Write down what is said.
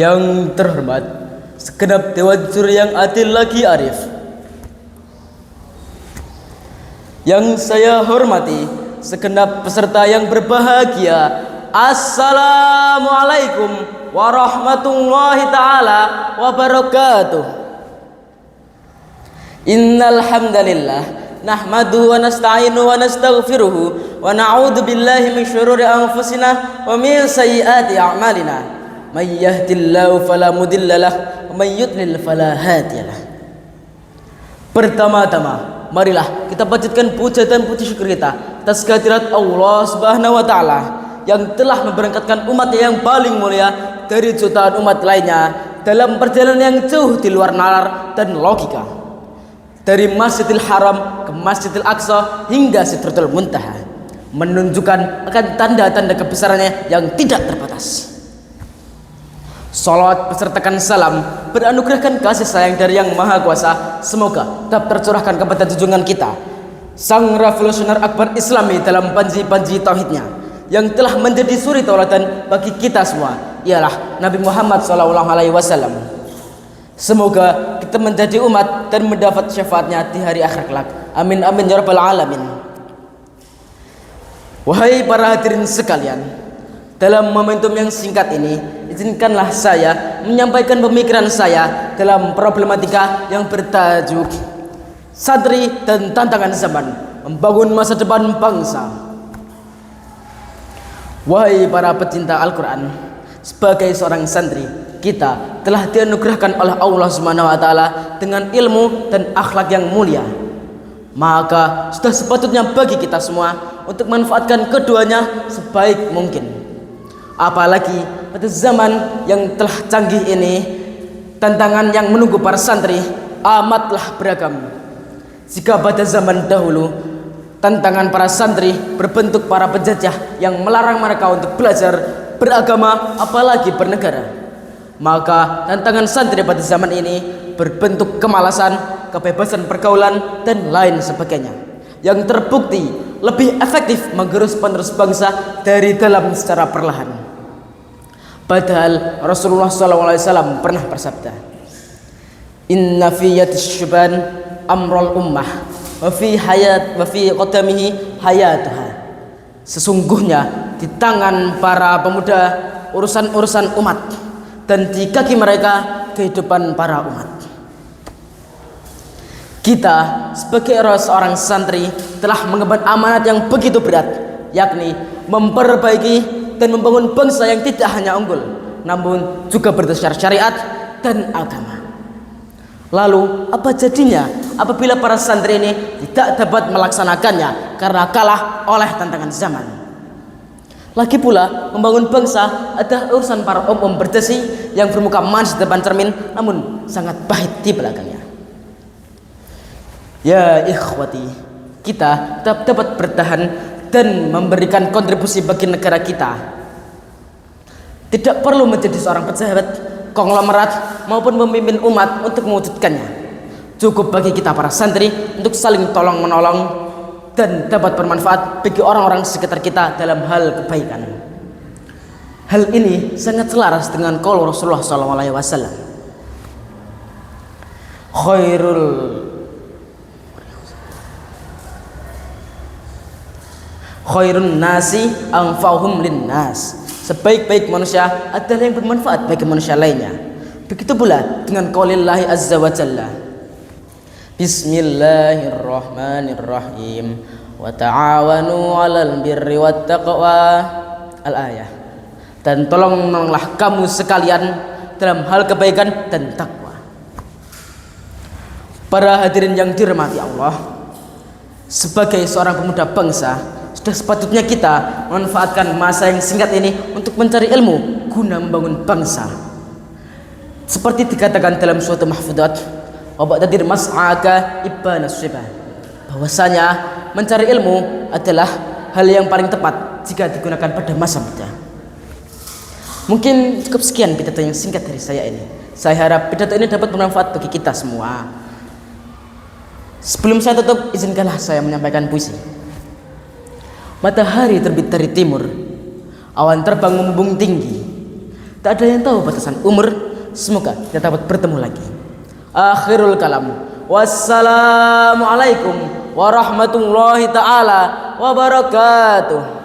Yang terhormat, segenap Dewan Juri yang adil lagi arif. Yang saya hormati, segenap peserta yang berbahagia. Assalamualaikum warahmatullahi ta'ala wabarakatuh. Innal hamdalillah nahmaduhu wa nasta'inu wa nastaghfiruhu wa na'udzu billahi min syururi anfusina wa min sayyiati a'malina. May yahdihillahu fala mudhillalah wa may yudlil fala hadiyalah. Pertama-tama, marilah kita panjatkan puja dan puji syukur kita atas kehadirat Allah Subhanahu wa taala yang telah memberangkatkan umat yang paling mulia dari jutaan umat lainnya dalam perjalanan yang jauh di luar nalar dan logika. Dari Masjidil Haram ke Masjidil Aqsa hingga Sidratul Muntaha, menunjukkan akan tanda-tanda kebesarannya yang tidak terbatas. Salawat besertakan salam beranugerahkan kasih sayang dari Yang Maha Kuasa semoga tetap tercurahkan kepada junjungan kita, sang revolusioner akbar Islami dalam panji-panji tauhidnya yang telah menjadi suri tauladan bagi kita semua, ialah Nabi Muhammad SAW. Semoga kita menjadi umat dan mendapat syafaatnya di hari akhir kelak. Amin amin ya rabbal alamin. Wahai para hadirin sekalian, dalam momentum yang singkat ini, izinkanlah saya menyampaikan pemikiran saya dalam problematika yang bertajuk Santri dan Tantangan Zaman, Membangun Masa Depan Bangsa. Wahai para pecinta Al-Quran, sebagai seorang santri, kita telah dianugerahkan oleh Allah Subhanahu wa taala dengan ilmu dan akhlak yang mulia. Maka sudah sepatutnya bagi kita semua untuk memanfaatkan keduanya sebaik mungkin. Apalagi pada zaman yang telah canggih ini, tantangan yang menunggu para santri amatlah beragam. Jika pada zaman dahulu tantangan para santri berbentuk para penjajah yang melarang mereka untuk belajar, beragama, apalagi bernegara, maka tantangan santri pada zaman ini berbentuk kemalasan, kebebasan pergaulan, dan lain sebagainya, yang terbukti lebih efektif menggerus penerus bangsa dari dalam secara perlahan. Padahal Rasulullah SAW pernah bersabda, Inna fi yatis syuban amrul ummah wa fi qadamihi hayatuha. Sesungguhnya di tangan para pemuda urusan-urusan umat, dan di kaki mereka kehidupan para umat. Kita sebagai seorang santri telah mengemban amanat yang begitu berat, yakni memperbaiki dan membangun bangsa yang tidak hanya unggul, namun juga berdasar syariat dan agama. Lalu apa jadinya apabila para santri ini tidak dapat melaksanakannya karena kalah oleh tantangan zaman? Lagi pula, membangun bangsa adalah urusan para om-om berdasi yang bermuka manis di depan cermin, namun sangat pahit di belakangnya. Ya ikhwati, kita tetap dapat bertahan dan memberikan kontribusi bagi negara kita. Tidak perlu menjadi seorang pejabat, konglomerat, maupun pemimpin umat untuk mewujudkannya. Cukup bagi kita para santri untuk saling tolong-menolong dan dapat bermanfaat bagi orang-orang sekitar kita dalam hal kebaikan. Hal ini sangat selaras dengan qaul Rasulullah SAW. Khairun nasi anfa'uhum linnas. Sebaik-baik manusia adalah yang bermanfaat bagi manusia lainnya. Begitu pula dengan qaulillahi azza wa jalla, Bismillahirrahmanirrahim, wa ta'awanu 'alal birri wat taqwa. Al-ayah. Dan tolonglah kamu sekalian dalam hal kebaikan dan takwa. Para hadirin yang dirahmati Allah, sebagai seorang pemuda bangsa, sudah sepatutnya kita memanfaatkan masa yang singkat ini untuk mencari ilmu guna membangun bangsa. Seperti dikatakan dalam suatu mahfudzat, wabadadir mas'aka ibanas syibah, bahwasanya mencari ilmu adalah hal yang paling tepat jika digunakan pada masa muda. Mungkin cukup sekian pidato yang singkat dari saya ini. Saya harap pidato ini dapat bermanfaat bagi kita semua. Sebelum saya tutup, izinkanlah saya menyampaikan puisi. Matahari terbit dari timur, awan terbang membumbung tinggi, Tak ada yang tahu batasan umur. Semoga kita dapat bertemu lagi. Akhirul kalam. Wassalamualaikum warahmatullahi taala wabarakatuh.